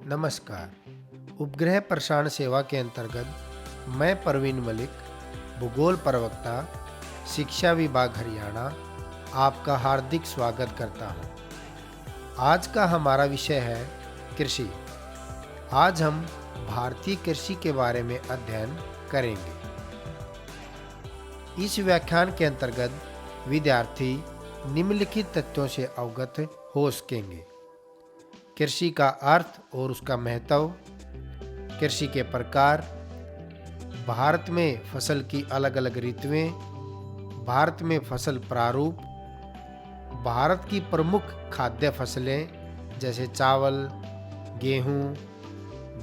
नमस्कार। उपग्रह प्रसारण सेवा के अंतर्गत मैं परवीन मलिक, भूगोल प्रवक्ता, शिक्षा विभाग हरियाणा, आपका हार्दिक स्वागत करता हूं। आज का हमारा विषय है कृषि। आज हम भारतीय कृषि के बारे में अध्ययन करेंगे। इस व्याख्यान के अंतर्गत विद्यार्थी निम्नलिखित तथ्यों से अवगत हो सकेंगे: कृषि का अर्थ और उसका महत्व, कृषि के प्रकार, भारत में फसल की अलग अलग ऋतुएं, भारत में फसल प्रारूप, भारत की प्रमुख खाद्य फसलें जैसे चावल, गेहूं,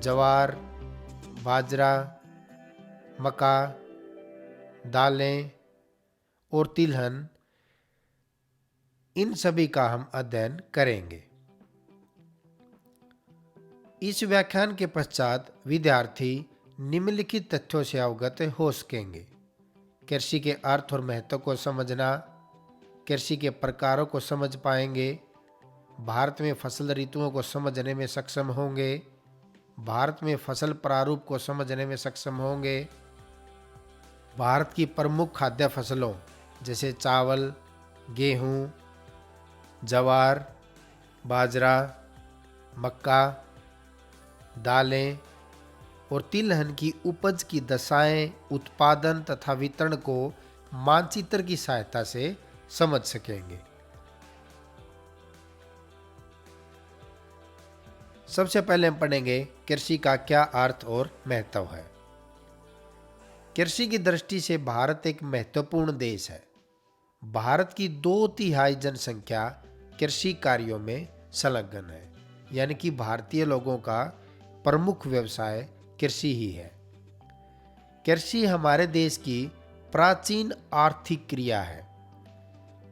ज्वार, बाजरा, मक्का, दालें और तिलहन, इन सभी का हम अध्ययन करेंगे। इस व्याख्यान के पश्चात विद्यार्थी निम्नलिखित तथ्यों से अवगत हो सकेंगे: कृषि के अर्थ और महत्व को समझना, कृषि के प्रकारों को समझ पाएंगे, भारत में फसल ऋतुओं को समझने में सक्षम होंगे, भारत में फसल प्रारूप को समझने में सक्षम होंगे, भारत की प्रमुख खाद्य फसलों जैसे चावल, गेहूं, ज्वार, बाजरा, मक्का, दालें और तिलहन की उपज की दशाएं, उत्पादन तथा वितरण को मानचित्र की सहायता से समझ सकेंगे। सबसे पहले हम पढ़ेंगे कृषि का क्या अर्थ और महत्व है। कृषि की दृष्टि से भारत एक महत्वपूर्ण देश है। भारत की 2/3 जनसंख्या कृषि कार्यों में संलग्न है, यानी कि भारतीय लोगों का प्रमुख व्यवसाय कृषि ही है। कृषि हमारे देश की प्राचीन आर्थिक क्रिया है।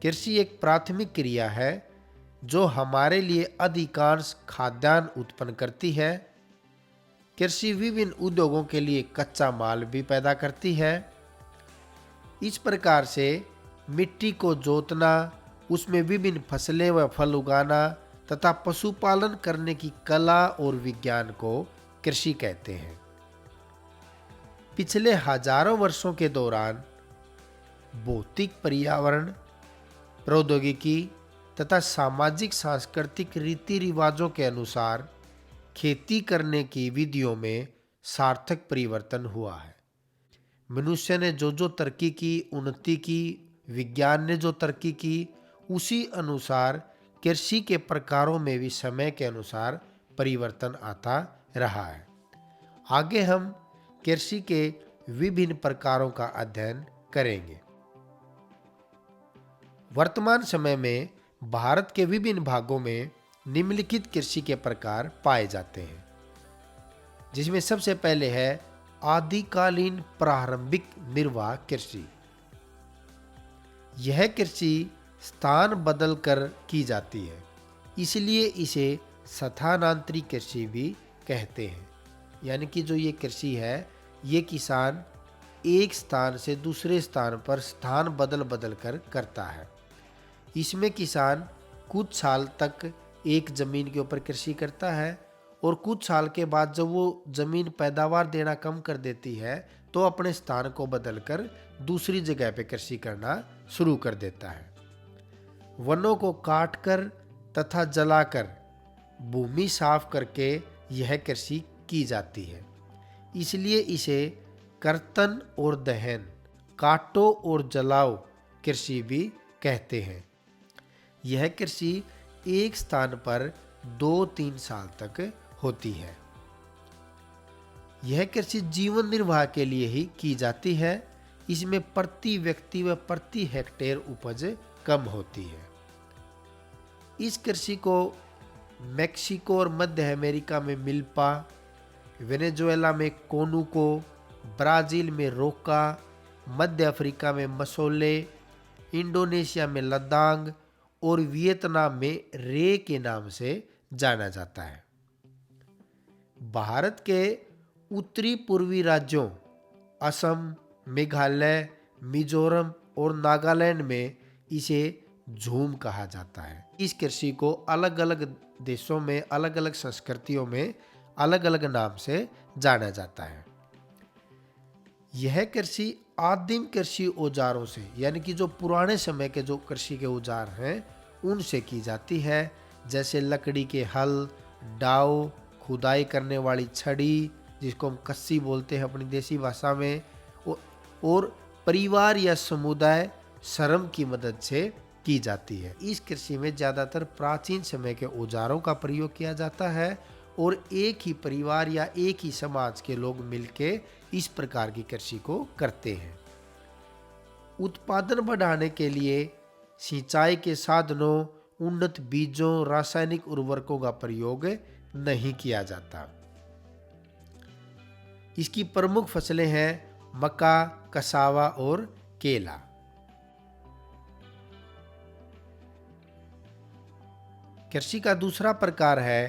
कृषि एक प्राथमिक क्रिया है जो हमारे लिए अधिकांश खाद्यान्न उत्पन्न करती है। कृषि विभिन्न उद्योगों के लिए कच्चा माल भी पैदा करती है। इस प्रकार से मिट्टी को जोतना, उसमें विभिन्न फसलें व फल उगाना तथा पशुपालन करने की कला और विज्ञान को कृषि कहते हैं। पिछले हजारों वर्षों के दौरान भौतिक, पर्यावरण, प्रौद्योगिकी तथा सामाजिक सांस्कृतिक रीति रिवाजों के अनुसार खेती करने की विधियों में सार्थक परिवर्तन हुआ है। मनुष्य ने जो जो तरक्की की, उन्नति की, विज्ञान ने जो तरक्की की, उसी अनुसार कृषि के प्रकारों में भी समय के अनुसार परिवर्तन आता रहा है। आगे हम कृषि के विभिन्न प्रकारों का अध्ययन करेंगे। वर्तमान समय में भारत के विभिन्न भागों में निम्नलिखित कृषि के प्रकार पाए जाते हैं, जिसमें सबसे पहले है आदिकालीन प्रारंभिक निर्वाह कृषि। यह कृषि स्थान बदल कर की जाती है, इसलिए इसे स्थानांतरित कृषि भी कहते हैं। यानी कि जो ये कृषि है, ये किसान एक स्थान से दूसरे स्थान पर स्थान बदल बदल कर करता है। इसमें किसान कुछ साल तक एक जमीन के ऊपर कृषि करता है और कुछ साल के बाद जब वो जमीन पैदावार देना कम कर देती है तो अपने स्थान को बदलकर दूसरी जगह पे कृषि करना शुरू कर देता है। वनों को काटकर तथा जलाकर भूमि साफ करके यह कृषि की जाती है। इसलिए इसे कर्तन और दहन, काटो और जलाओ कृषि भी कहते हैं। यह कृषि एक स्थान पर 2-3 साल तक होती है। यह कृषि जीवन निर्वाह के लिए ही की जाती है। इसमें प्रति व्यक्ति व प्रति हेक्टेयर उपज कम होती है। इस कृषि को मेक्सिको और मध्य अमेरिका में मिल्पा, वेनेजुएला में कोनुको, ब्राजील में रोका, मध्य अफ्रीका में मसोले, इंडोनेशिया में लद्दांग और वियतनाम में रे के नाम से जाना जाता है। भारत के उत्तरी पूर्वी राज्यों असम, मेघालय, मिजोरम और नागालैंड में इसे झूम कहा जाता है। इस कृषि को अलग अलग देशों में, अलग अलग संस्कृतियों में अलग अलग नाम से जाना जाता है। यह कृषि आदिम कृषि औजारों से, यानी कि जो पुराने समय के जो कृषि के औजार हैं उनसे की जाती है, जैसे लकड़ी के हल, डाव, खुदाई करने वाली छड़ी जिसको हम कस्सी बोलते हैं अपनी देसी भाषा में, और परिवार या समुदाय श्रम की मदद से की जाती है। इस कृषि में ज़्यादातर प्राचीन समय के औजारों का प्रयोग किया जाता है और एक ही परिवार या एक ही समाज के लोग मिलके इस प्रकार की कृषि को करते हैं। उत्पादन बढ़ाने के लिए सिंचाई के साधनों, उन्नत बीजों, रासायनिक उर्वरकों का प्रयोग नहीं किया जाता। इसकी प्रमुख फसलें हैं मक्का, कसावा और केला। कृषि का दूसरा प्रकार है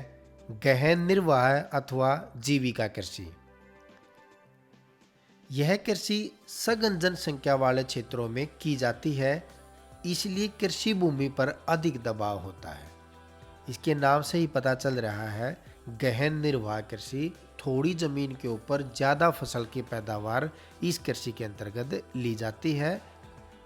गहन निर्वाह अथवा जीविका कृषि। यह कृषि सघन जनसंख्या वाले क्षेत्रों में की जाती है, इसलिए कृषि भूमि पर अधिक दबाव होता है। इसके नाम से ही पता चल रहा है, गहन निर्वाह कृषि थोड़ी जमीन के ऊपर ज़्यादा फसल की पैदावार इस कृषि के अंतर्गत ली जाती है।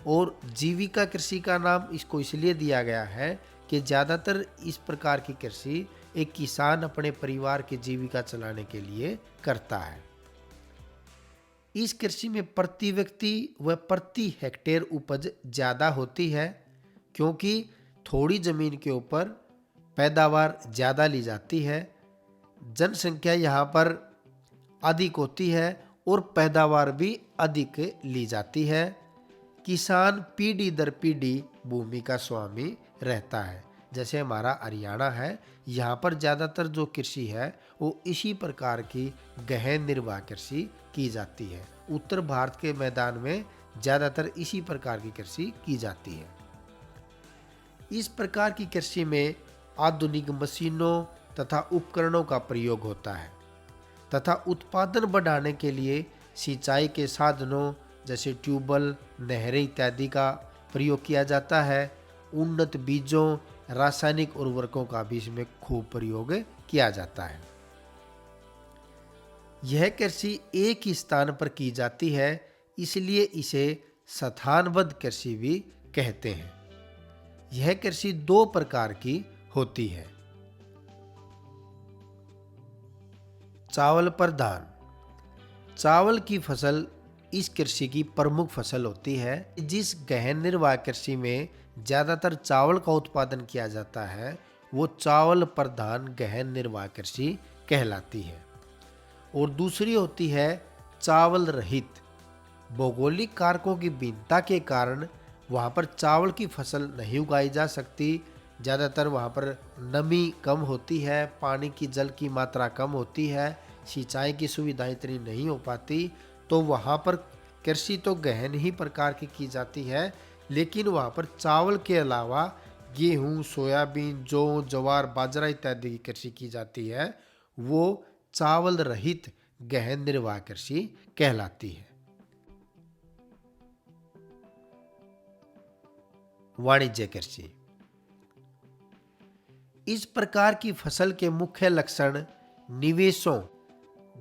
और जीविका कृषि का नाम इसको इसलिए दिया गया है कि ज़्यादातर इस प्रकार की कृषि एक किसान अपने परिवार की जीविका चलाने के लिए करता है। इस कृषि में प्रति व्यक्ति व प्रति हेक्टेयर उपज ज़्यादा होती है, क्योंकि थोड़ी ज़मीन के ऊपर पैदावार ज़्यादा ली जाती है, जनसंख्या यहाँ पर अधिक होती है और पैदावार भी अधिक ली जाती है। किसान पीढ़ी दर पीढ़ी भूमि का स्वामी रहता है। जैसे हमारा हरियाणा है, यहाँ पर ज़्यादातर जो कृषि है वो इसी प्रकार की गहन निर्वाह कृषि की जाती है। उत्तर भारत के मैदान में ज़्यादातर इसी प्रकार की कृषि की जाती है। इस प्रकार की कृषि में आधुनिक मशीनों तथा उपकरणों का प्रयोग होता है तथा उत्पादन बढ़ाने के लिए सिंचाई के साधनों जैसे ट्यूबवेल, नहरें इत्यादि का प्रयोग किया जाता है। उन्नत बीजों, रासायनिक उर्वरकों का भी इसमें खूब प्रयोग किया जाता है। यह कृषि एक ही स्थान पर की जाती है, इसलिए इसे स्थानबद्ध कृषि भी कहते हैं। यह कृषि दो प्रकार की होती है। चावल पर धान। चावल की फसल इस कृषि की प्रमुख फसल होती है। जिस गहन निर्वाह कृषि में ज़्यादातर चावल का उत्पादन किया जाता है वो चावल प्रधान गहन निर्वाह कृषि कहलाती है। और दूसरी होती है चावल रहित। भौगोलिक कारकों की भिन्नता के कारण वहाँ पर चावल की फसल नहीं उगाई जा सकती। ज़्यादातर वहाँ पर नमी कम होती है, पानी की जल की मात्रा कम होती है, सिंचाई की सुविधा इतनी नहीं हो पाती, तो वहाँ पर कृषि तो गहन ही प्रकार की जाती है, लेकिन वहाँ पर चावल के अलावा गेहूँ, सोयाबीन, जौ, ज्वार, बाजरा इत्यादि की कृषि की जाती है। वो चावल रहित गहन निर्वाह कृषि कहलाती है। वाणिज्य कृषि। इस प्रकार की फसल के मुख्य लक्षण निवेशों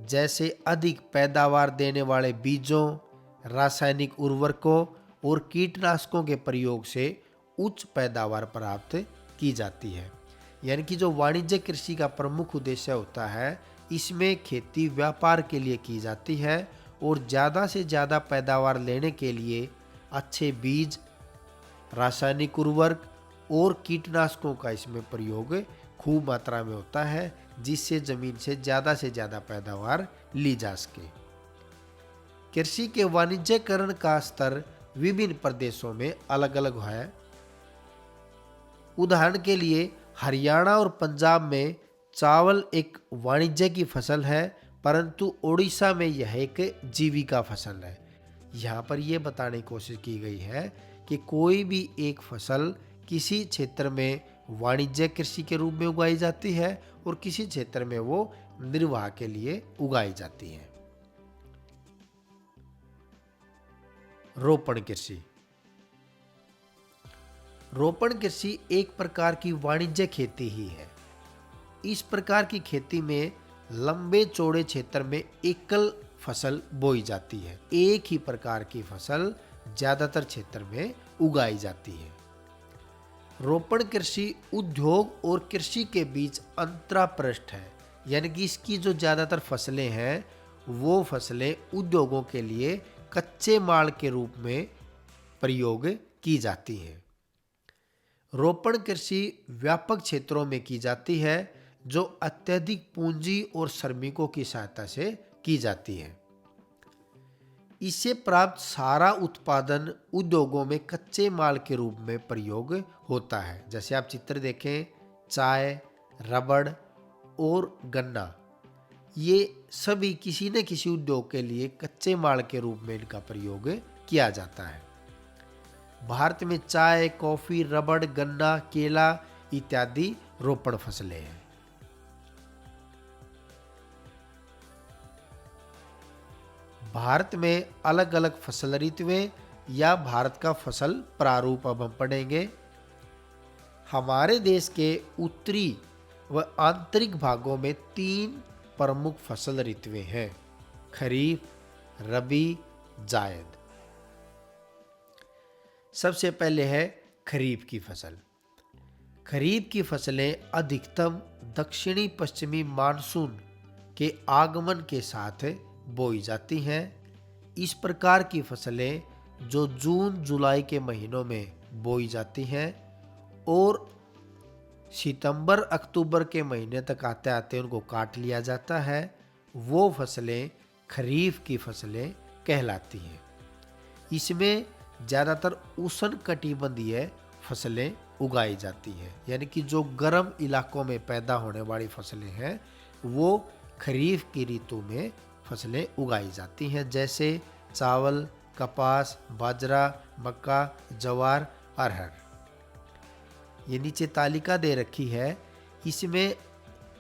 जैसे अधिक पैदावार देने वाले बीजों, रासायनिक उर्वरकों और कीटनाशकों के प्रयोग से उच्च पैदावार प्राप्त की जाती है। यानी कि जो वाणिज्य कृषि का प्रमुख उद्देश्य होता है, इसमें खेती व्यापार के लिए की जाती है और ज़्यादा से ज़्यादा पैदावार लेने के लिए अच्छे बीज, रासायनिक उर्वरक और कीटनाशकों का इसमें प्रयोग खूब मात्रा में होता है, जिससे जमीन से ज़्यादा पैदावार ली जा सके। कृषि के वाणिज्यकरण का स्तर विभिन्न प्रदेशों में अलग अलग है। उदाहरण के लिए हरियाणा और पंजाब में चावल एक वाणिज्य की फसल है, परंतु उड़ीसा में यह एक जीविका फसल है। यहाँ पर यह बताने की कोशिश की गई है कि कोई भी एक फसल किसी क्षेत्र में वाणिज्य कृषि के रूप में उगाई जाती है और किसी क्षेत्र में वो निर्वाह के लिए उगाई जाती है। रोपण कृषि। रोपण कृषि एक प्रकार की वाणिज्य खेती ही है। इस प्रकार की खेती में लंबे चौड़े क्षेत्र में एकल फसल बोई जाती है। एक ही प्रकार की फसल ज्यादातर क्षेत्र में उगाई जाती है। रोपण कृषि उद्योग और कृषि के बीच अंतरापृष्ठ है, यानी कि इसकी जो ज्यादातर फसलें हैं वो फसलें उद्योगों के लिए कच्चे माल के रूप में प्रयोग की जाती है। रोपण कृषि व्यापक क्षेत्रों में की जाती है जो अत्यधिक पूंजी और श्रमिकों की सहायता से की जाती है। इससे प्राप्त सारा उत्पादन उद्योगों में कच्चे माल के रूप में प्रयोग होता है। जैसे आप चित्र देखें, चाय, रबड़ और गन्ना, ये सभी किसी न किसी उद्योग के लिए कच्चे माल के रूप में इनका प्रयोग किया जाता है। भारत में चाय, कॉफी, रबड़, गन्ना, केला इत्यादि रोपण फसलें हैं। भारत में अलग अलग फसल ऋतुएं या भारत का फसल प्रारूप अब हम पढ़ेंगे। हमारे देश के उत्तरी व आंतरिक भागों में 3 प्रमुख फसल ऋतुएं हैं: खरीफ, रबी, जायद। सबसे पहले है खरीफ की फसल। खरीफ की फसलें अधिकतम दक्षिणी पश्चिमी मानसून के आगमन के साथ बोई जाती हैं। इस प्रकार की फसलें जो जून जुलाई के महीनों में बोई जाती हैं और सितंबर अक्टूबर के महीने तक आते आते उनको काट लिया जाता है, वो फसलें खरीफ की फसलें कहलाती हैं। इसमें ज़्यादातर उष्णकटिबंधीय फसलें उगाई जाती हैं, यानी कि जो गर्म इलाकों में पैदा होने वाली फसलें हैं वो खरीफ की ऋतु में फसलें उगाई जाती हैं। जैसे चावल, कपास, बाजरा, मक्का, ज्वार, अरहर। ये नीचे तालिका दे रखी है। इसमें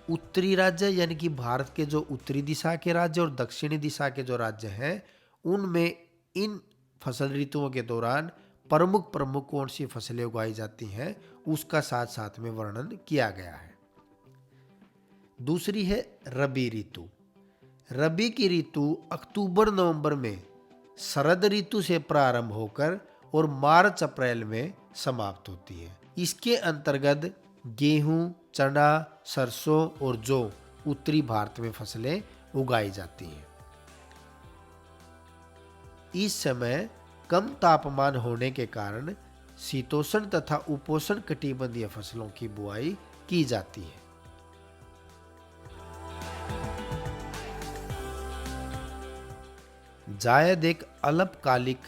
उत्तरी राज्य यानी कि भारत के जो उत्तरी दिशा के राज्य और दक्षिणी दिशा के जो राज्य हैं उनमें इन फसल ऋतुओं के दौरान प्रमुख कौन सी फसलें उगाई जाती हैं उसका साथ साथ में वर्णन किया गया है। दूसरी है रबी ऋतु। रबी की ऋतु अक्टूबर नवंबर में शरद ऋतु से प्रारंभ होकर और मार्च अप्रैल में समाप्त होती है। इसके अंतर्गत गेहूं, चना, सरसों और जौ उत्तरी भारत में फसलें उगाई जाती हैं। इस समय कम तापमान होने के कारण शीतोष्ण तथा उपोष्ण कटिबंधीय फसलों की बुआई की जाती है। जायद एक अल्पकालिक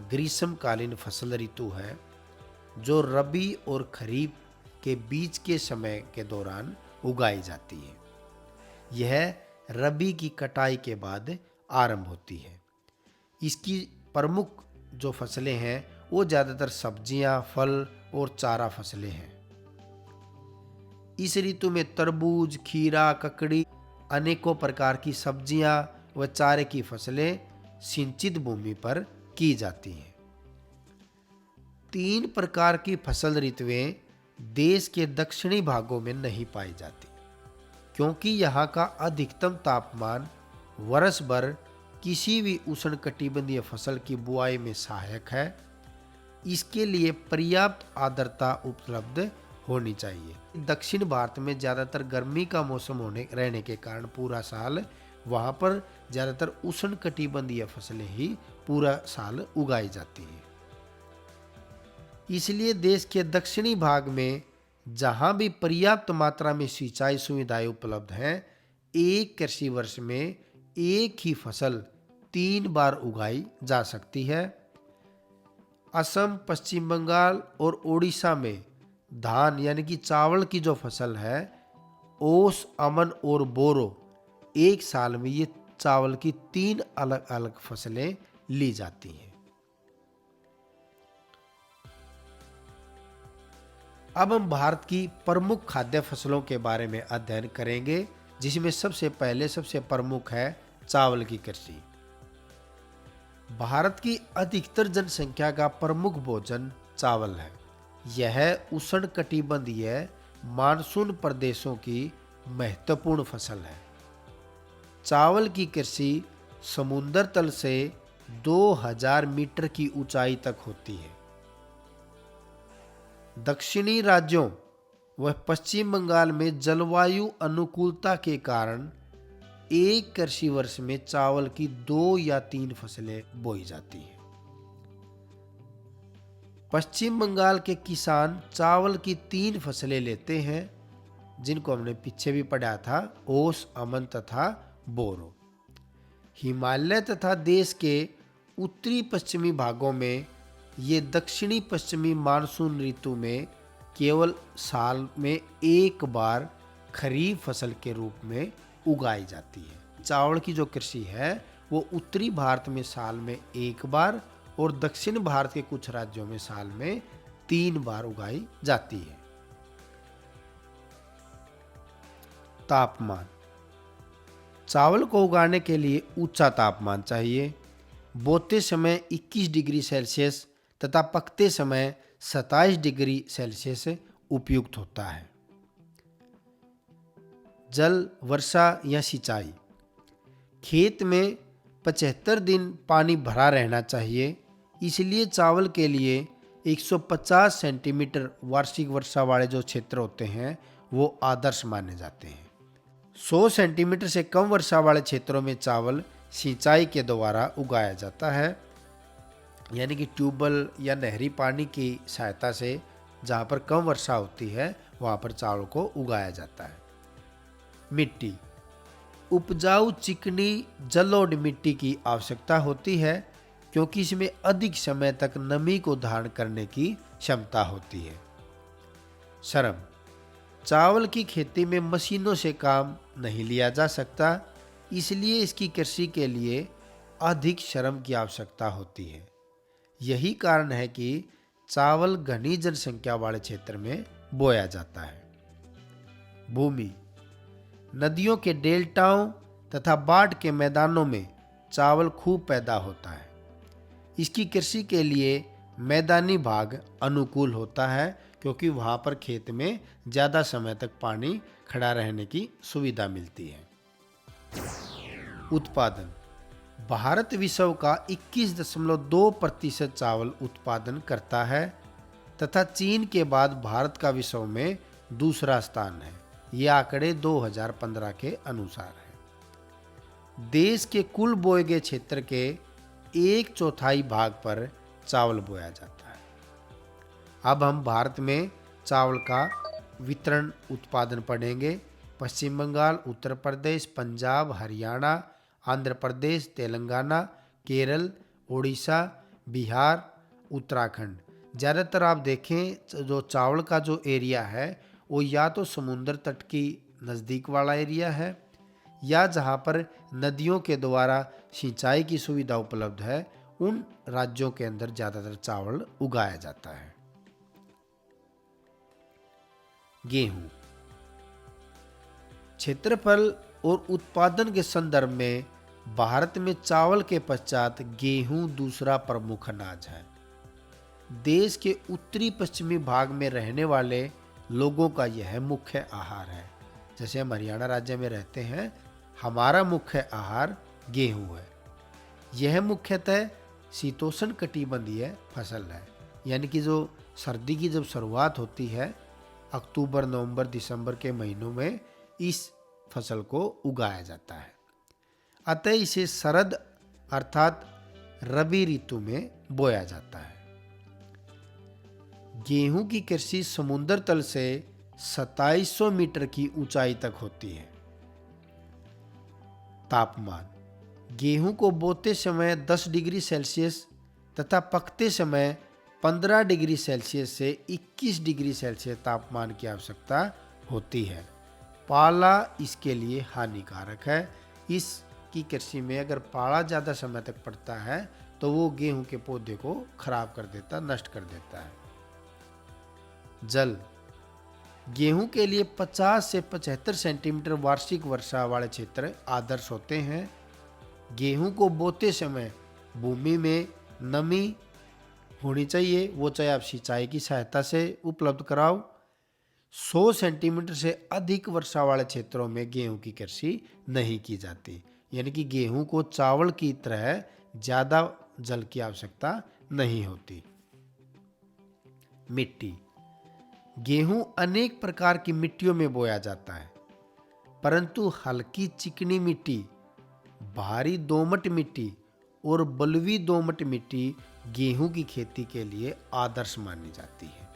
ग्रीष्मकालीन फसल ऋतु है जो रबी और खरीफ के बीच के समय के दौरान उगाई जाती है। यह रबी की कटाई के बाद आरंभ होती है। इसकी प्रमुख जो फसलें हैं वो ज़्यादातर सब्जियां, फल और चारा फसलें हैं। इस ऋतु में तरबूज, खीरा, ककड़ी, अनेकों प्रकार की सब्जियां व चारे की फसलें सिंचित भूमि पर की जाती हैं। 3 प्रकार की फसल ऋतुएं देश के दक्षिणी भागों में नहीं पाई जाती क्योंकि यहाँ का अधिकतम तापमान वर्ष भर किसी भी उष्णकटिबंधीय फसल की बुआई में सहायक है। इसके लिए पर्याप्त आर्द्रता उपलब्ध होनी चाहिए। दक्षिण भारत में ज़्यादातर गर्मी का मौसम रहने के कारण पूरा साल वहाँ पर ज़्यादातर उष्णकटिबंधीय फसलें ही पूरा साल उगाई जाती हैं। इसलिए देश के दक्षिणी भाग में जहाँ भी पर्याप्त मात्रा में सिंचाई सुविधाएं उपलब्ध हैं, एक कृषि वर्ष में एक ही फसल 3 बार उगाई जा सकती है। असम, पश्चिम बंगाल और ओडिशा में धान यानी कि चावल की जो फसल है, ओस, अमन और बोरो, एक साल में ये चावल की 3 अलग अलग फसलें ली जाती हैं। अब हम भारत की प्रमुख खाद्य फसलों के बारे में अध्ययन करेंगे, जिसमें सबसे प्रमुख है चावल की कृषि। भारत की अधिकतर जनसंख्या का प्रमुख भोजन चावल है। यह उष्णकटिबंधीय मानसून प्रदेशों की महत्वपूर्ण फसल है। चावल की कृषि समुद्र तल से 2000 मीटर की ऊंचाई तक होती है। दक्षिणी राज्यों व पश्चिम बंगाल में जलवायु अनुकूलता के कारण एक कृषि वर्ष में चावल की 2 या 3 फसलें बोई जाती हैं। पश्चिम बंगाल के किसान चावल की 3 फसलें लेते हैं, जिनको हमने पीछे भी पढ़ा था, ओस, अमन तथा बोरो। हिमालय तथा देश के उत्तरी पश्चिमी भागों में ये दक्षिणी पश्चिमी मानसून ऋतु में केवल साल में एक बार खरीफ फसल के रूप में उगाई जाती है। चावल की जो कृषि है वो उत्तरी भारत में साल में एक बार और दक्षिण भारत के कुछ राज्यों में साल में 3 बार उगाई जाती है। तापमान। चावल को उगाने के लिए ऊंचा तापमान चाहिए। बोते समय 21 डिग्री सेल्सियस तथा पकते समय 27 डिग्री सेल्सियस उपयुक्त होता है। जल, वर्षा या सिंचाई। खेत में 75 दिन पानी भरा रहना चाहिए, इसलिए चावल के लिए 150 सेंटीमीटर वार्षिक वर्षा वाले जो क्षेत्र होते हैं वो आदर्श माने जाते हैं। 100 सेंटीमीटर से कम वर्षा वाले क्षेत्रों में चावल सिंचाई के द्वारा उगाया जाता है, यानी कि ट्यूबवेल या नहरी पानी की सहायता से जहाँ पर कम वर्षा होती है वहाँ पर चावल को उगाया जाता है। मिट्टी। उपजाऊ चिकनी जलोढ़ मिट्टी की आवश्यकता होती है, क्योंकि इसमें अधिक समय तक नमी को धारण करने की क्षमता होती है। श्रम। चावल की खेती में मशीनों से काम नहीं लिया जा सकता, इसलिए इसकी कृषि के लिए अधिक श्रम की आवश्यकता होती है। यही कारण है कि चावल घनी जनसंख्या वाले क्षेत्र में बोया जाता है। भूमि। नदियों के डेल्टाओं तथा बाढ़ के मैदानों में चावल खूब पैदा होता है। इसकी कृषि के लिए मैदानी भाग अनुकूल होता है, क्योंकि वहाँ पर खेत में ज़्यादा समय तक पानी खड़ा रहने की सुविधा मिलती है। उत्पादन। भारत विश्व का 21.2% चावल उत्पादन करता है तथा चीन के बाद भारत का विश्व में दूसरा स्थान है। ये आंकड़े 2015 के अनुसार है। देश के कुल बोए गए क्षेत्र के 1/4 भाग पर चावल बोया जाता है। अब हम भारत में चावल का वितरण उत्पादन पढ़ेंगे। पश्चिम बंगाल, उत्तर प्रदेश, पंजाब, हरियाणा, आंध्र प्रदेश, तेलंगाना, केरल, उड़ीसा, बिहार, उत्तराखंड। ज़्यादातर आप देखें जो चावल का जो एरिया है वो या तो समुद्र तट की नज़दीक वाला एरिया है या जहाँ पर नदियों के द्वारा सिंचाई की सुविधा उपलब्ध है, उन राज्यों के अंदर ज़्यादातर चावल उगाया जाता है। गेहूं। क्षेत्रफल और उत्पादन के संदर्भ में भारत में चावल के पश्चात गेहूं दूसरा प्रमुख अनाज है। देश के उत्तरी पश्चिमी भाग में रहने वाले लोगों का यह मुख्य आहार है। जैसे हम हरियाणा राज्य में रहते हैं, हमारा मुख्य आहार गेहूं है। यह मुख्यतः शीतोष्ण कटिबंधीय फसल है, यानी कि जो सर्दी की जब शुरुआत होती है अक्टूबर, नवंबर, दिसंबर के महीनों में इस फसल को उगाया जाता है। अतः इसे शरद अर्थात रबी ऋतु में बोया जाता है। गेहूं की कृषि समुद्र तल से 2700 मीटर की ऊंचाई तक होती है। तापमान। गेहूं को बोते समय 10 डिग्री सेल्सियस तथा पकते समय 15 डिग्री सेल्सियस से 21 डिग्री सेल्सियस तापमान की आवश्यकता होती है। पाला इसके लिए हानिकारक है। इसकी कृषि में अगर पाला ज़्यादा समय तक पड़ता है तो वो गेहूं के पौधे को खराब कर देता, नष्ट कर देता है। जल। गेहूं के लिए 50 से 75 सेंटीमीटर वार्षिक वर्षा वाले क्षेत्र आदर्श होते हैं। गेहूं को बोते समय भूमि में नमी होनी चाहिए, वो चाहे आप सिंचाई की सहायता से उपलब्ध कराओ। 100 सेंटीमीटर से अधिक वर्षा वाले क्षेत्रों में गेहूं की कृषि नहीं की जाती, यानी कि गेहूं को चावल की तरह ज़्यादा जल की आवश्यकता नहीं होती। मिट्टी। गेहूं अनेक प्रकार की मिट्टियों में बोया जाता है, परंतु हल्की चिकनी मिट्टी, भारी दोमट मिट्टी और बलुई दोमट मिट्टी गेहूं की खेती के लिए आदर्श मानी जाती है।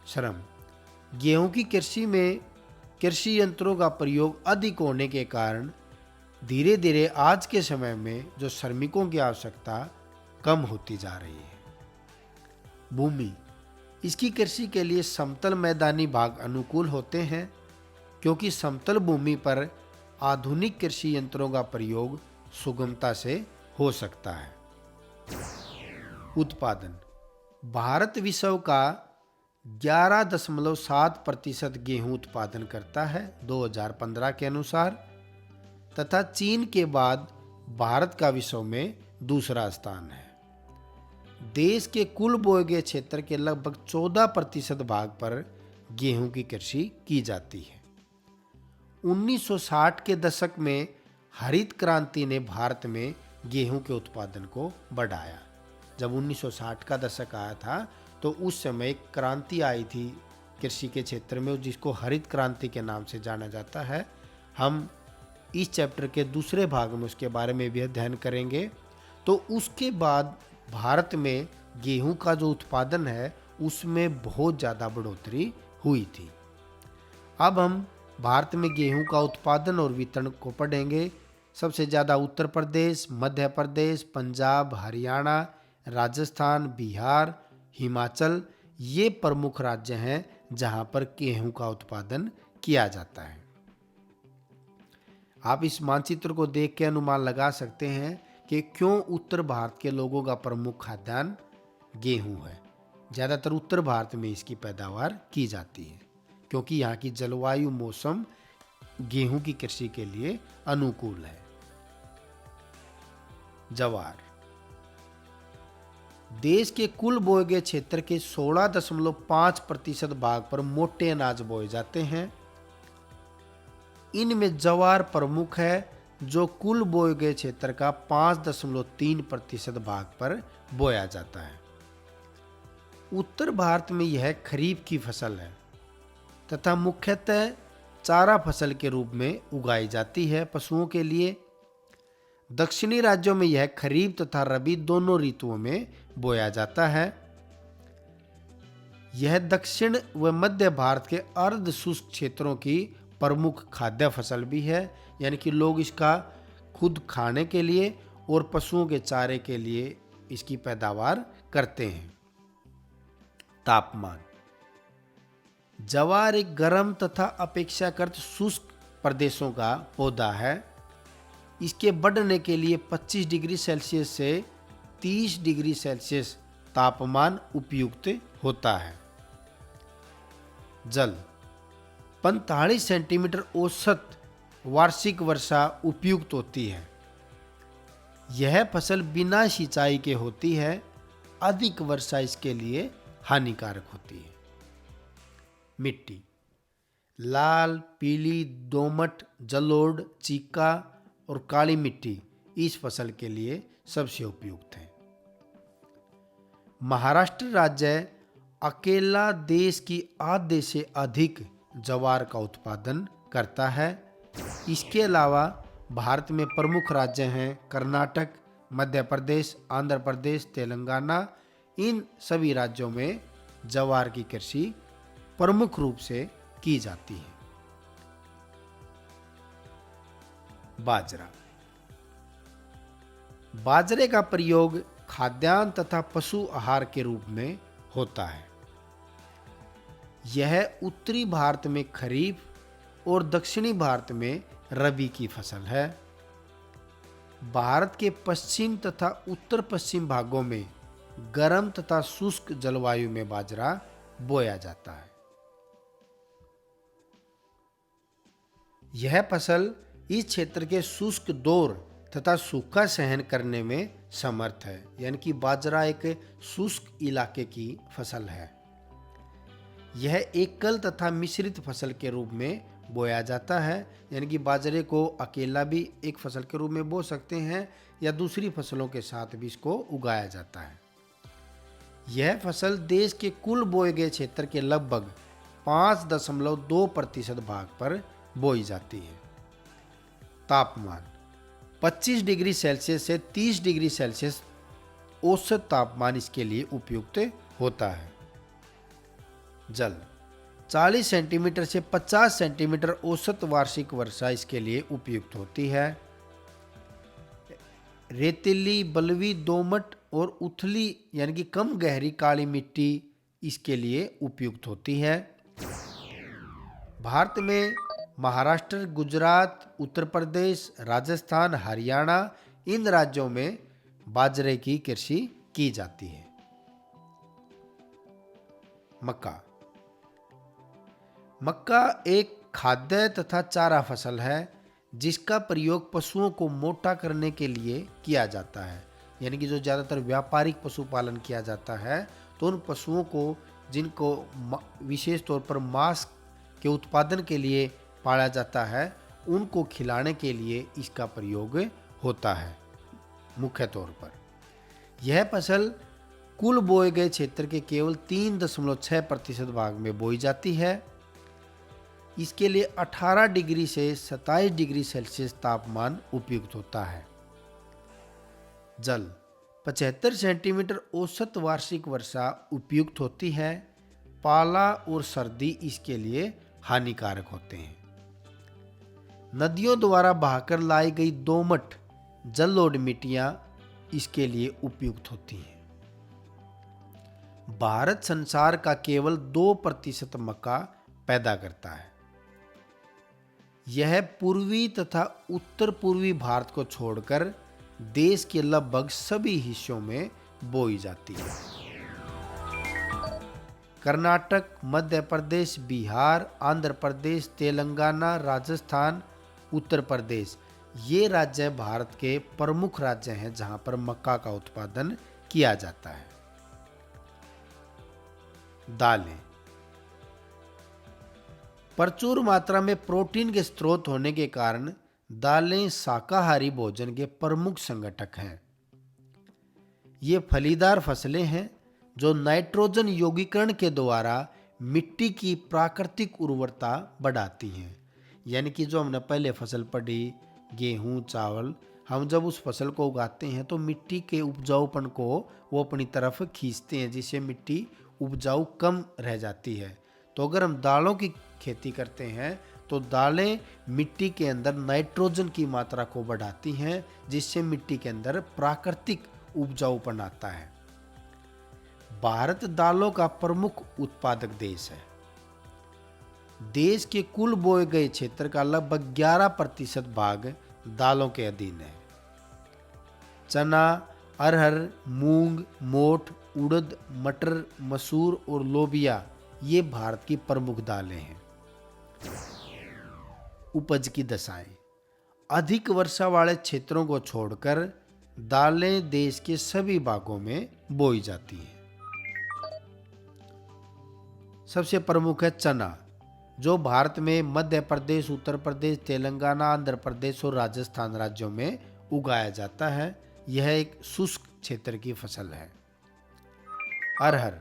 श्रम। गेहूं की कृषि में कृषि यंत्रों का प्रयोग अधिक होने के कारण धीरे धीरे आज के समय में जो श्रमिकों की आवश्यकता कम होती जा रही है। भूमि। इसकी कृषि के लिए समतल मैदानी भाग अनुकूल होते हैं, क्योंकि समतल भूमि पर आधुनिक कृषि यंत्रों का प्रयोग सुगमता से हो सकता है। उत्पादन। भारत विश्व का 11.7% गेहूं उत्पादन करता है 2015 के अनुसार, तथा चीन के बाद भारत का विश्व में दूसरा स्थान है। देश के कुल बोए गए क्षेत्र के लगभग 14% भाग पर गेहूं की कृषि की जाती है। 1960 के दशक में हरित क्रांति ने भारत में गेहूं के उत्पादन को बढ़ाया। जब 1960 का दशक आया था तो उस समय एक क्रांति आई थी कृषि के क्षेत्र में, जिसको हरित क्रांति के नाम से जाना जाता है। हम इस चैप्टर के दूसरे भाग में उसके बारे में भी अध्ययन करेंगे। तो उसके बाद भारत में गेहूं का जो उत्पादन है उसमें बहुत ज़्यादा बढ़ोतरी हुई थी। अब हम भारत में गेहूं का उत्पादन और वितरण को पढ़ेंगे। सबसे ज़्यादा उत्तर प्रदेश, मध्य प्रदेश, पंजाब, हरियाणा, राजस्थान, बिहार, हिमाचल ये प्रमुख राज्य हैं जहां पर गेहूं का उत्पादन किया जाता है। आप इस मानचित्र को देख के अनुमान लगा सकते हैं कि क्यों उत्तर भारत के लोगों का प्रमुख खाद्यान्न गेहूं है। ज़्यादातर उत्तर भारत में इसकी पैदावार की जाती है, क्योंकि यहाँ की जलवायु, मौसम गेहूं की कृषि के लिए अनुकूल है। जवार। देश के कुल बोए गए क्षेत्र के 16.5% भाग पर मोटे अनाज बोए जाते हैं। इनमें जवार प्रमुख है, जो कुल बोए गए क्षेत्र का 5.3% भाग पर बोया जाता है। उत्तर भारत में यह खरीफ की फसल है तथा मुख्यतः चारा फसल के रूप में उगाई जाती है पशुओं के लिए। दक्षिणी राज्यों में यह खरीफ तथा रबी दोनों ऋतुओं में बोया जाता है। यह दक्षिण व मध्य भारत के अर्ध शुष्क क्षेत्रों की प्रमुख खाद्य फसल भी है, यानी कि लोग इसका खुद खाने के लिए और पशुओं के चारे के लिए इसकी पैदावार करते हैं। तापमान। जवार एक गर्म तथा अपेक्षाकृत शुष्क प्रदेशों का पौधा है। इसके बढ़ने के लिए 25 डिग्री सेल्सियस से 30 डिग्री सेल्सियस तापमान उपयुक्त होता है। जल। 45 सेंटीमीटर औसत वार्षिक वर्षा उपयुक्त होती है। यह फसल बिना सिंचाई के होती है। अधिक वर्षा इसके लिए हानिकारक होती है। मिट्टी। लाल, पीली, दोमट, जलोढ़, चीका और काली मिट्टी इस फसल के लिए सबसे उपयुक्त है। महाराष्ट्र राज्य अकेला देश की आधे से अधिक जवार का उत्पादन करता है। इसके अलावा भारत में प्रमुख राज्य हैं कर्नाटक, मध्य प्रदेश, आंध्र प्रदेश, तेलंगाना। इन सभी राज्यों में जवार की कृषि प्रमुख रूप से की जाती है। बाजरा। बाजरे का प्रयोग खाद्यान्न तथा पशु आहार के रूप में होता है। यह उत्तरी भारत में खरीफ और दक्षिणी भारत में रबी की फसल है। भारत के पश्चिम तथा उत्तर पश्चिम भागों में गर्म तथा शुष्क जलवायु में बाजरा बोया जाता है। यह फसल इस क्षेत्र के शुष्क दौर तथा सूखा सहन करने में समर्थ है, यानी कि बाजरा एक शुष्क इलाके की फसल है। यह एकल तथा मिश्रित फसल के रूप में बोया जाता है, यानी कि बाजरे को अकेला भी एक फसल के रूप में बो सकते हैं या दूसरी फसलों के साथ भी इसको उगाया जाता है। यह फसल देश के कुल बोए गए क्षेत्र के लगभग 5.2% भाग पर बोई जाती है। तापमान 25 डिग्री सेल्सियस से 30 डिग्री सेल्सियस औसत तापमान इसके लिए उपयुक्त होता है। जल 40 सेंटीमीटर से 50 सेंटीमीटर औसत वार्षिक वर्षा इसके लिए उपयुक्त होती है। रेतीली, बलुई, दोमट और उथली यानी कि कम गहरी काली मिट्टी इसके लिए उपयुक्त होती है। भारत में महाराष्ट्र, गुजरात, उत्तर प्रदेश, राजस्थान, हरियाणा इन राज्यों में बाजरे की कृषि की जाती है। मक्का एक खाद्य तथा चारा फसल है जिसका प्रयोग पशुओं को मोटा करने के लिए किया जाता है। यानी कि जो ज़्यादातर व्यापारिक पशुपालन किया जाता है तो उन पशुओं को जिनको विशेष तौर पर मांस के उत्पादन के लिए पाला जाता है, उनको खिलाने के लिए इसका प्रयोग होता है। मुख्य तौर पर यह फसल कुल बोए गए क्षेत्र के केवल 3.6% भाग में बोई जाती है। इसके लिए 18 डिग्री से 27 डिग्री सेल्सियस तापमान उपयुक्त होता है। जल 75 सेंटीमीटर औसत वार्षिक वर्षा उपयुक्त होती है। पाला और सर्दी इसके लिए हानिकारक होते हैं। नदियों द्वारा बहाकर लाई गई दोमट जलोढ़ मिट्टियां इसके लिए उपयुक्त होती हैं। भारत संसार का केवल 2% मक्का पैदा करता है। यह पूर्वी तथा उत्तर पूर्वी भारत को छोड़कर देश के लगभग सभी हिस्सों में बोई जाती है। कर्नाटक, मध्य प्रदेश, बिहार, आंध्र प्रदेश, तेलंगाना, राजस्थान, उत्तर प्रदेश ये राज्य भारत के प्रमुख राज्य हैं जहां पर मक्का का उत्पादन किया जाता है। दालें प्रचुर मात्रा में प्रोटीन के स्रोत होने के कारण दालें शाकाहारी भोजन के प्रमुख संगठक हैं। ये फलीदार फसलें हैं जो नाइट्रोजन यौगिकरण के द्वारा मिट्टी की प्राकृतिक उर्वरता बढ़ाती हैं। यानी कि जो हमने पहले फसल पढ़ी गेहूं, चावल, हम जब उस फसल को उगाते हैं तो मिट्टी के उपजाऊपन को वो अपनी तरफ खींचते हैं, जिससे मिट्टी उपजाऊ कम रह जाती है। तो अगर हम दालों की खेती करते हैं तो दालें मिट्टी के अंदर नाइट्रोजन की मात्रा को बढ़ाती हैं, जिससे मिट्टी के अंदर प्राकृतिक उपजाऊपन आता है। भारत दालों का प्रमुख उत्पादक देश है। देश के कुल बोए गए क्षेत्र का लगभग 11% भाग दालों के अधीन है। चना, अरहर, मूंग, मोठ, उड़द, मटर, मसूर और लोबिया ये भारत की प्रमुख दालें हैं। उपज की दशाएं अधिक वर्षा वाले क्षेत्रों को छोड़कर दालें देश के सभी भागों में बोई जाती हैं। सबसे प्रमुख है चना, जो भारत में मध्य प्रदेश, उत्तर प्रदेश, तेलंगाना, आंध्र प्रदेश और राजस्थान राज्यों में उगाया जाता है। यह एक शुष्क क्षेत्र की फसल है। अरहर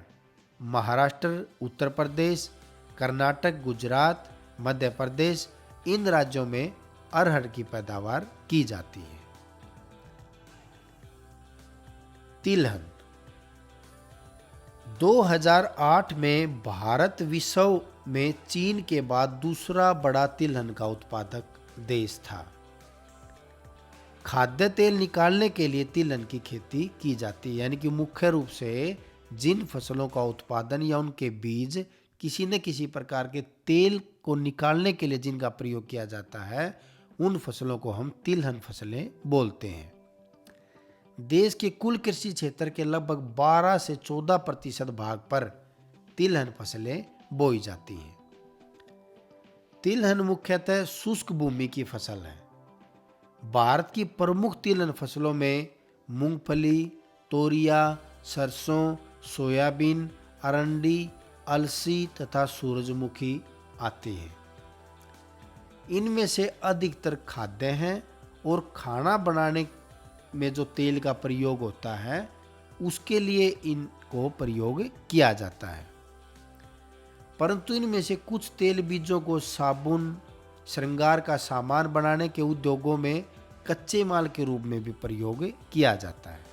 महाराष्ट्र, उत्तर प्रदेश, कर्नाटक, गुजरात, मध्य प्रदेश इन राज्यों में अरहर की पैदावार की जाती है। तिलहन 2008 में भारत विश्व में चीन के बाद दूसरा बड़ा तिलहन का उत्पादक देश था। खाद्य तेल निकालने के लिए तिलहन की खेती की जाती है। यानी कि मुख्य रूप से जिन फसलों का उत्पादन या उनके बीज किसी न किसी प्रकार के तेल को निकालने के लिए जिनका प्रयोग किया जाता है, उन फसलों को हम तिलहन फसलें बोलते हैं। देश के कुल कृषि क्षेत्र के लगभग 12 से 14% भाग पर तिलहन फसलें बोई जाती हैं। तिलहन मुख्यतः शुष्क भूमि की फसल है। भारत की प्रमुख तिलहन फसलों में मूंगफली, तोरिया, सरसों, सोयाबीन, अरंडी, अलसी तथा सूरजमुखी आती है। इनमें से अधिकतर खाद्य हैं और खाना बनाने में जो तेल का प्रयोग होता है उसके लिए इनको प्रयोग किया जाता है। परंतु इनमें से कुछ तेल बीजों को साबुन, श्रृंगार का सामान बनाने के उद्योगों में कच्चे माल के रूप में भी प्रयोग किया जाता है।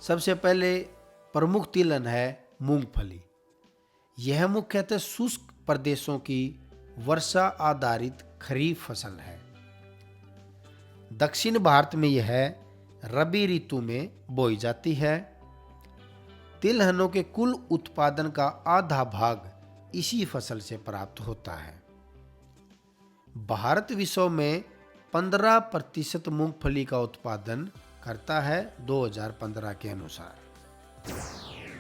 सबसे पहले प्रमुख तिलहन है मूंगफली। यह मुख्यतः शुष्क प्रदेशों की वर्षा आधारित खरीफ फसल है। दक्षिण भारत में यह रबी ऋतु में बोई जाती है। तिलहनों के कुल उत्पादन का आधा भाग इसी फसल से प्राप्त होता है। भारत विश्व में 15% मूंगफली का उत्पादन करता है 2015 के अनुसार।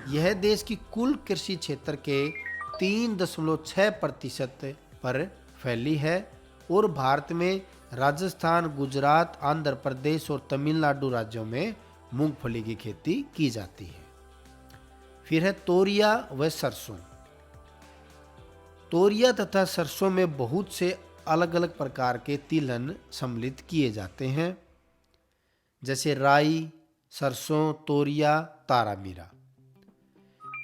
यह देश की कुल कृषि क्षेत्र के 3.6% पर फैली है और भारत में राजस्थान, गुजरात, आंध्र प्रदेश और तमिलनाडु राज्यों में मूंगफली की खेती की जाती है। फिर है तोरिया व सरसों। तोरिया तथा सरसों में बहुत से अलग अलग प्रकार के तिलहन सम्मिलित किए जाते हैं, जैसे राई, सरसों, तोरिया, तारामीरा।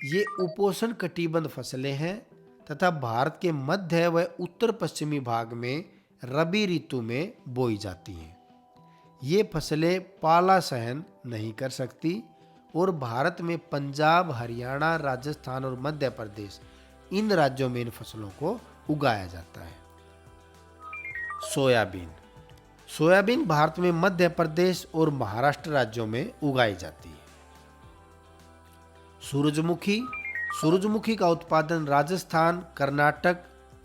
ये उपोष्ण कटिबंध फसलें हैं तथा भारत के मध्य व उत्तर पश्चिमी भाग में रबी ऋतु में बोई जाती हैं। ये फसलें पाला सहन नहीं कर सकती और भारत में पंजाब, हरियाणा, राजस्थान और मध्य प्रदेश, इन राज्यों में इन फसलों को उगाया जाता है। सोयाबीन। सोयाबीन भारत में मध्य प्रदेश और महाराष्ट्र राज्यों में उगाई जाती है। सूरजमुखी। सूरजमुखी का उत्पादन राजस्थान, कर्नाटक,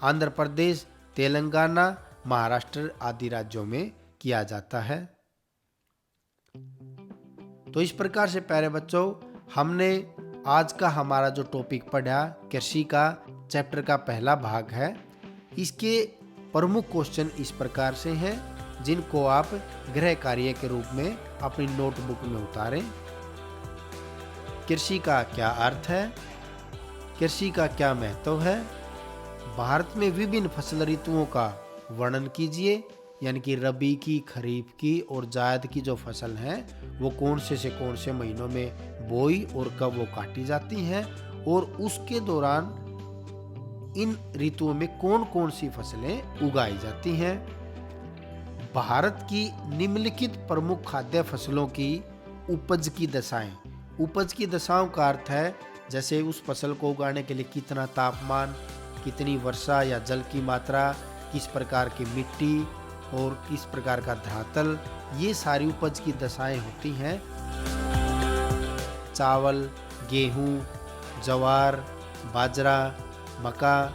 आंध्र प्रदेश, तेलंगाना, महाराष्ट्र आदि राज्यों में किया जाता है। तो इस प्रकार से प्यारे बच्चों, हमने आज का हमारा जो टॉपिक पढ़ा कृषि का चैप्टर का पहला भाग है, इसके प्रमुख क्वेश्चन इस प्रकार से हैं जिनको आप गृह कार्य के रूप में अपनी नोटबुक में उतारें। कृषि का क्या अर्थ है? कृषि का क्या महत्व है? भारत में विभिन्न फसल ऋतुओं का वर्णन कीजिए, यानी कि रबी की, खरीफ की और जायद की जो फसल हैं वो कौन से कौन से महीनों में बोई और कब वो काटी जाती हैं और उसके दौरान इन ऋतुओं में कौन कौन सी फसलें उगाई जाती हैं। भारत की निम्नलिखित प्रमुख खाद्य फसलों की उपज की दशाएं। उपज की दशाओं का अर्थ है जैसे उस फसल को उगाने के लिए कितना तापमान, कितनी वर्षा या जल की मात्रा, किस प्रकार की मिट्टी और किस प्रकार का धरातल, ये सारी उपज की दशाएं होती हैं। चावल, गेहूं, ज्वार, बाजरा, मक्का,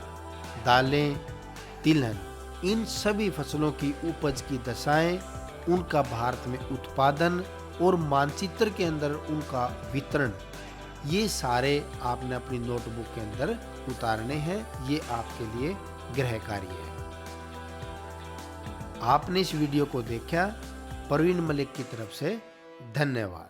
दालें, तिलहन, इन सभी फसलों की उपज की दशाएं, उनका भारत में उत्पादन और मानचित्र के अंदर उनका वितरण, ये सारे आपने अपनी नोटबुक के अंदर उतारने हैं। ये आपके लिए गृह कार्य है। आपने इस वीडियो को देखा, परवीन मलिक की तरफ से धन्यवाद।